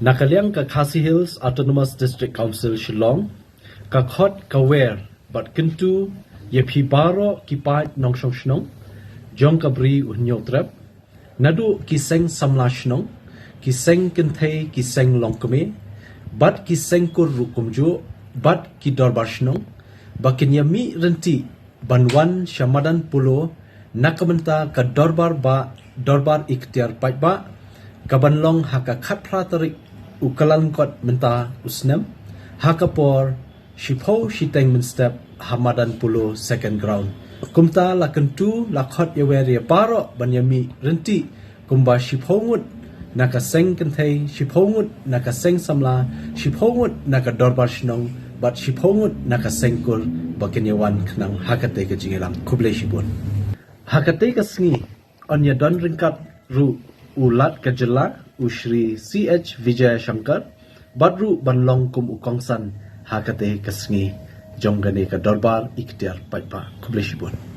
Kyllalyngkot Khasi Hills Autonomous District Council Shillong ka khot ka wer bat kentu ye phi baro ki pat nong shnong jong ka bri unyo trap nadu ki seng samla shnong ki seng kenthe ki seng longkome bat ki seng kur rukumjo bat ki dorbar shnong bakin yami renti banwan shamadan pulo nakamenta ka dorbar ikhtiar pat ba kabanlong haka khatra tarik Kyllalyngkot menta usnem hakapor shipho shiteng menstep hamadan pulo second ground kumta lakentu lakhot yeweri paro banyami renti kumba shiphongut naka seng kentei shiphongut naka seng samla shiphongut naka dorbar shnong bat shiphongut naka sengkur bakenyawan khnang hakate ka jingelang khuble shibun hakate ka sngi onya don ringkat ru ulat ka jela Shri CH Vijay Shankar badru banlong kum ukongsan hakate kasngi jonggane ka dorbar ikhtiar paipa khuble shibun